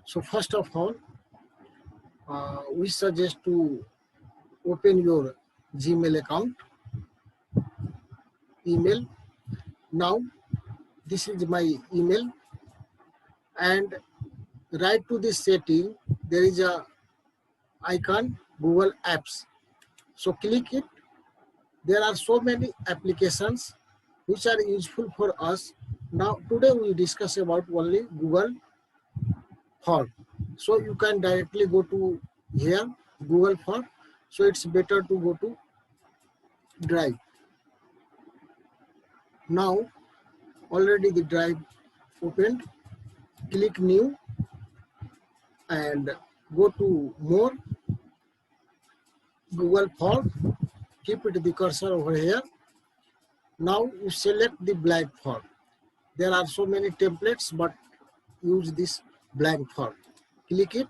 So first of all, we suggest to open your Gmail account, email. Now this is my email, and right to this setting there is a icon Google Apps. So click it. There are so many applications which are useful for us. Now today we discuss about only Google Form. So you can directly go to here Google Form. So it's better to go to Drive. Now already the Drive opened. Click New and go to More, Google Form. Keep it the cursor over here. Now you select the blank form. There are so many templates, but use this blank form. Click it.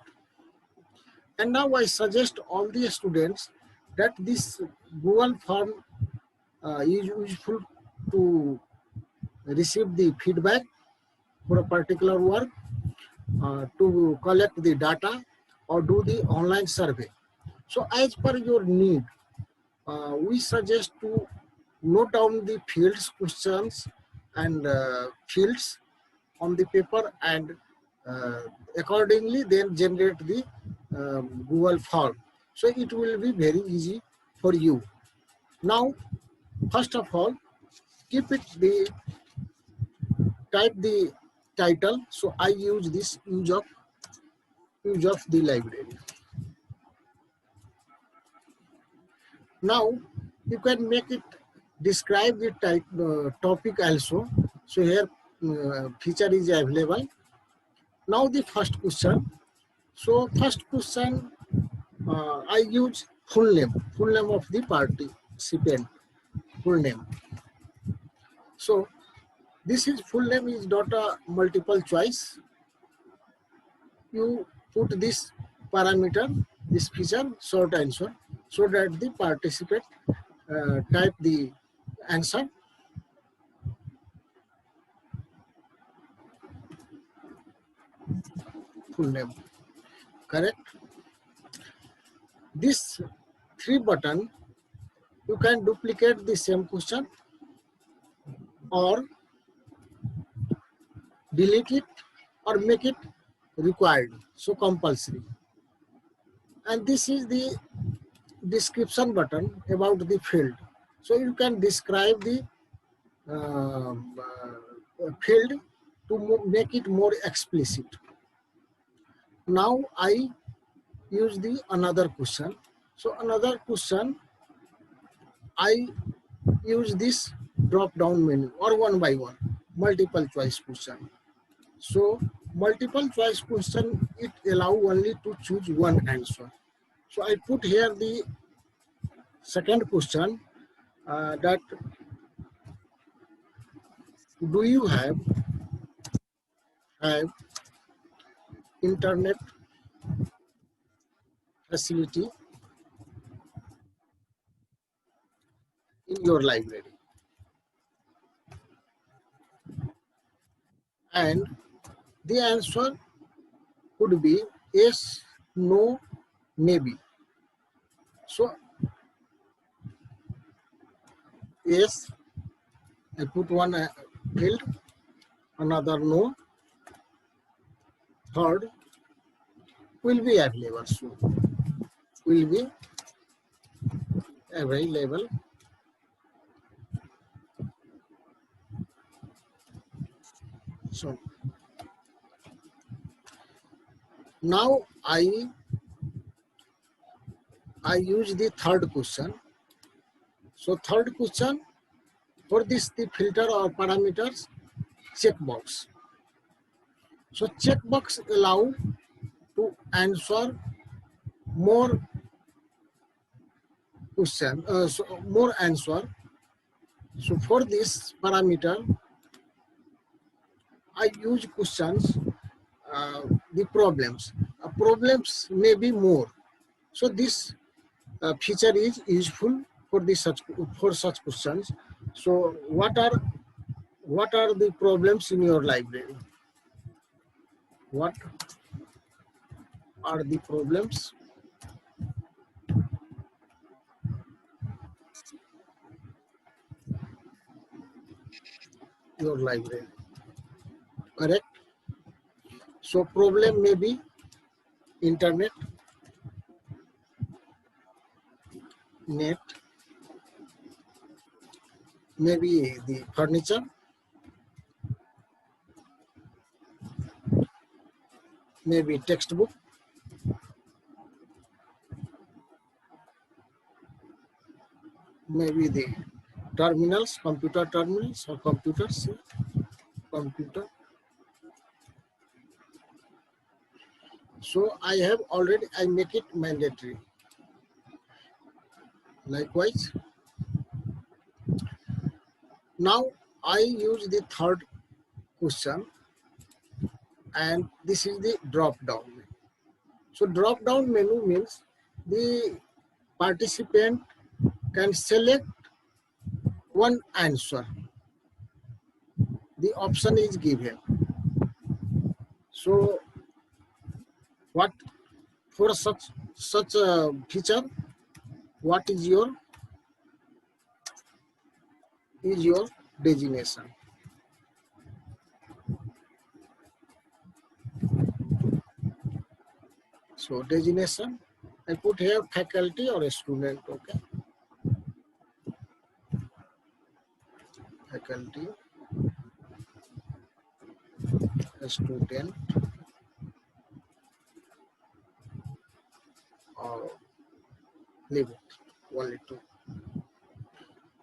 And now I suggest all the students that this Google form is useful to receive the feedback for a particular work, to collect the data or do the online survey. So as per your need, we suggest to note down the fields, questions and fields on the paper, and accordingly then generate the Google form. So it will be very easy for you. Now, first of all, keep it the type the title. So I use this use of the library. Now you can make it describe the type topic also. So here feature is available. Now the first question. So first question, I use full name of the participant, full name. So this is full name is not a multiple choice. You put this parameter, this feature, short answer, so that the participant type the answer. Full name, correct. This 3 button, you can duplicate the same question or delete it or make it required, so compulsory. And this is the description button about the field. So you can describe the field to make it more explicit. Now I use the another question. So another question, I use this drop down menu or one by one multiple choice question. So multiple choice question, it allow only to choose one answer. So I put here the second question, that do you have internet facility in your library? And the answer could be yes, no, maybe. So yes, I put one field, another no, third will be available soon, will be available. So now I use the third question. So third question, for this the filter or parameters, checkbox. So checkbox allow to answer more question, so more answer. So for this parameter, I use questions, the problems. Problems may be more. So this feature is useful for such questions. So what are the problems in your library? What are the problems your library? Correct. So problem may be internet, net, maybe the furniture, maybe textbook, maybe the terminals, computer terminals or computers, computer. So I have already, I make it mandatory. Likewise, now I use the third question, and this is the drop down menu. So drop down menu means the participant can select one answer. The option is given. So what for such a feature, what is your designation? So designation, I put here faculty or a student. Okay, faculty, a student, or leave it only two.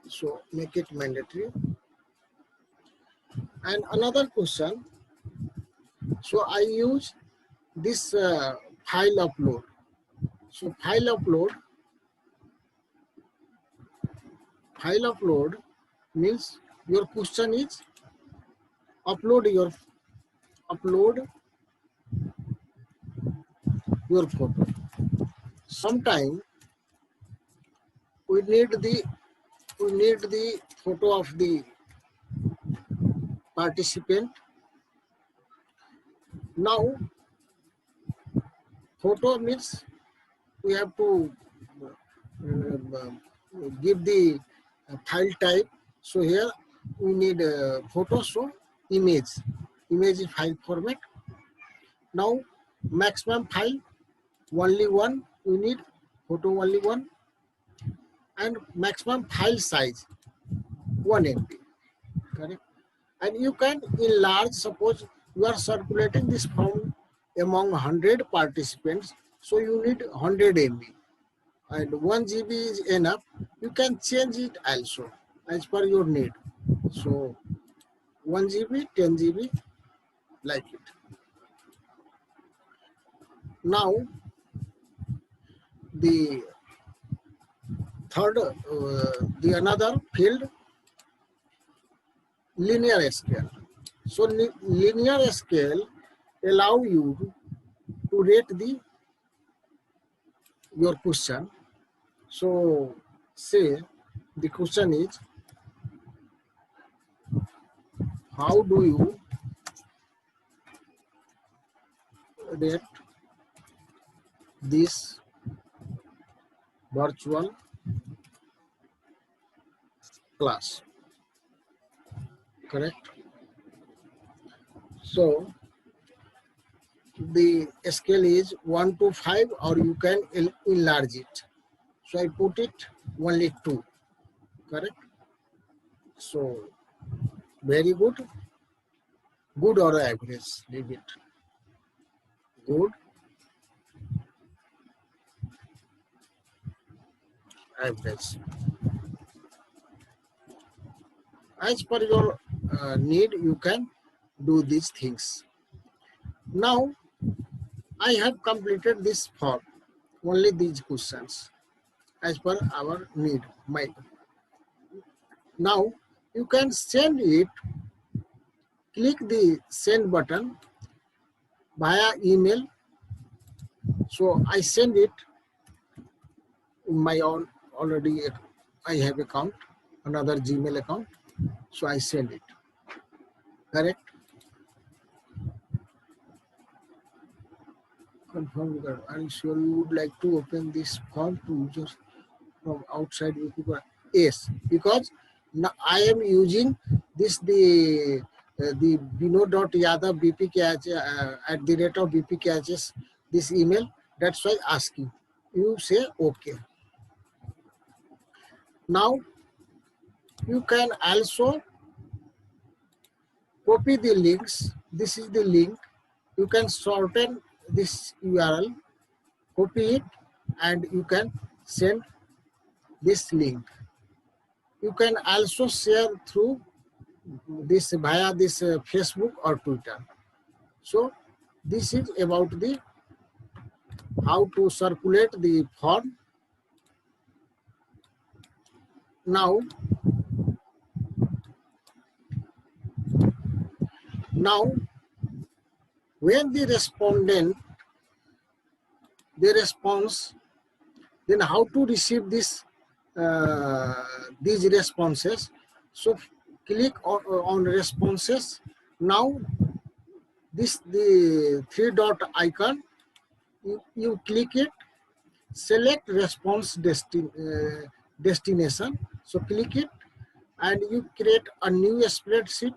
So make it mandatory. And another question, so I use this file upload. So file upload means your question is upload your photo. Sometime we need the photo of the participant. Now photo means we have to give the file type. So here we need a photo, so image is file format. Now maximum file only one, we need photo only one, and maximum file size 1 MB. Correct. And you can enlarge, suppose you are circulating this form among 100 participants, so you need 100 MB and 1 GB is enough. You can change it also as per your need. So 1 GB, 10 GB, like it. Now the third, the another field, linear scale. So linear scale allow you to rate your question. So say the question is, how do you rate this virtual class? Correct. So the scale is 1 to 5, or you can enlarge it. So I put it only 2. Correct. So very good. Good or average, leave it. Good, average. As per your need, you can do these things. Now I have completed this form, only these questions as per our need. Now you can send it, click the send button via email. So I send it in my own, already I have account, another Gmail account. So I send it. Correct. confirm that. Are you sure you would like to open this form to users from outside Wikipedia? Yes, because now I am using this the Binod Yadav bpkh at the rate of bpkhs this email. That's why asking. You say okay. Now you can also copy the links. This is the link. You can shorten this URL, copy it, and you can send this link. You can also share through this via this Facebook or Twitter. So this is about the how to circulate the form. Now when the respondent the response, then how to receive this these responses. So click on responses. Now this the three dot icon, you click it, select response destination. So click it and you create a new spreadsheet,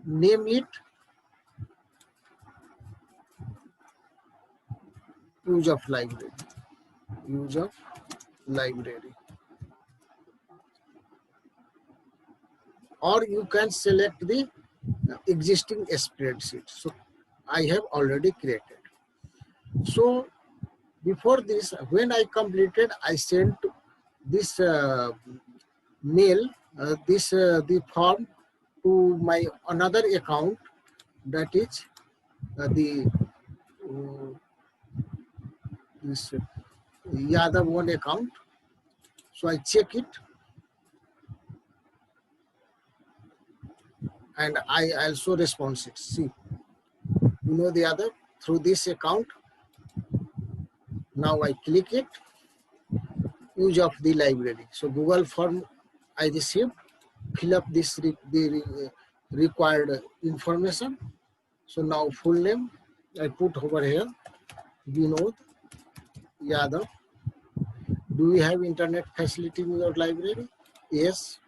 name it use of library, use of library, or you can select the existing spreadsheet. So I have already created. So before this, when I completed, I sent this mail, the form to my another account, that is the this Yadav one account. So I check it and I also respond it. See, the other through this account. Now I click it, use of the library. So Google form I received, fill up this the required information. So now full name I put over here, Binod Yadav. Do we have internet facility in your library? Yes.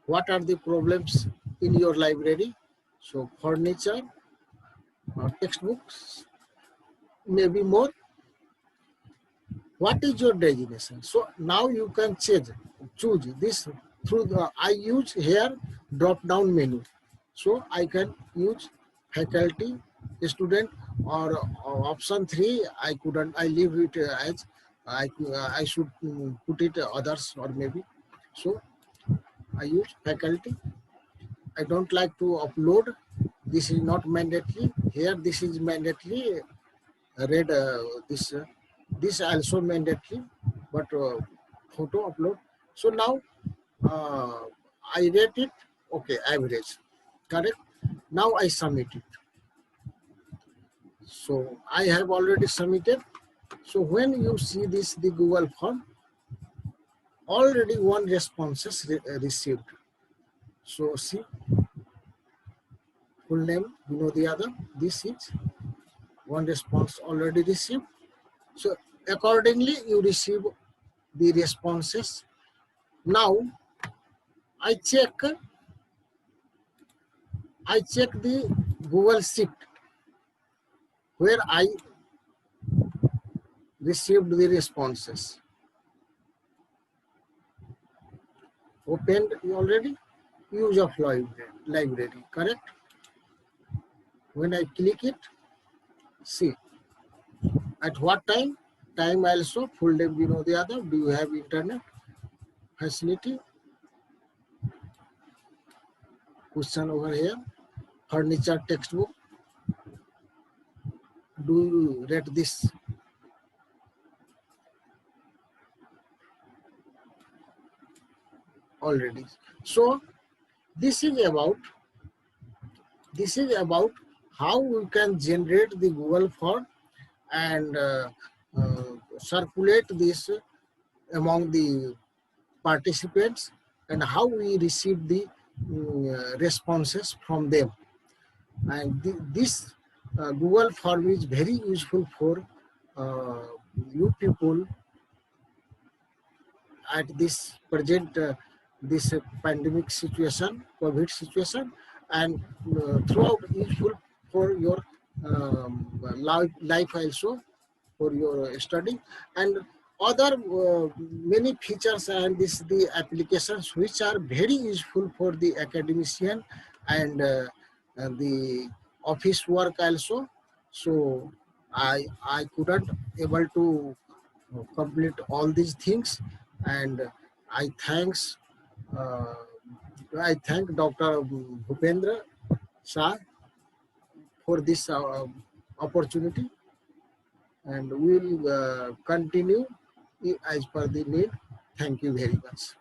What are the problems in your library? So furniture, textbooks, maybe more. What is your designation? So now you can choose this through the, I use here drop down menu. So I can use faculty, student, or option 3. I leave it as I should put it others or maybe. So I use faculty. I don't like to upload. This is not mandatory. Here this is mandatory. Read this also mandatory, but photo upload. So now I rate it. Okay, average. Correct. Now I submit it. So I have already submitted. So when you see this, the Google form, already one response is received. So see, full name, Binod Yadav. This is one response already received. So accordingly, you receive the responses. Now I check the Google Sheet where I received the responses. Opened already, use of library, correct? When I click it, see, at what time? Time also, full name Binod Yadav. Do you have internet facility? Question over here. Furniture, textbook. Do you read this? Already. So this is about how we can generate the Google form and circulate this among the participants, and how we receive the responses from them. And this Google Form is very useful for uh, you people at this present this pandemic situation, COVID situation, and throughout useful for your life also, for your study, and other many features, and this the applications which are very useful for the academician and the office work also. So I couldn't able to complete all these things, and I thanks uh, I thank Dr. Bhupendra Shah for this opportunity, and we will continue as per the need. Thank you very much.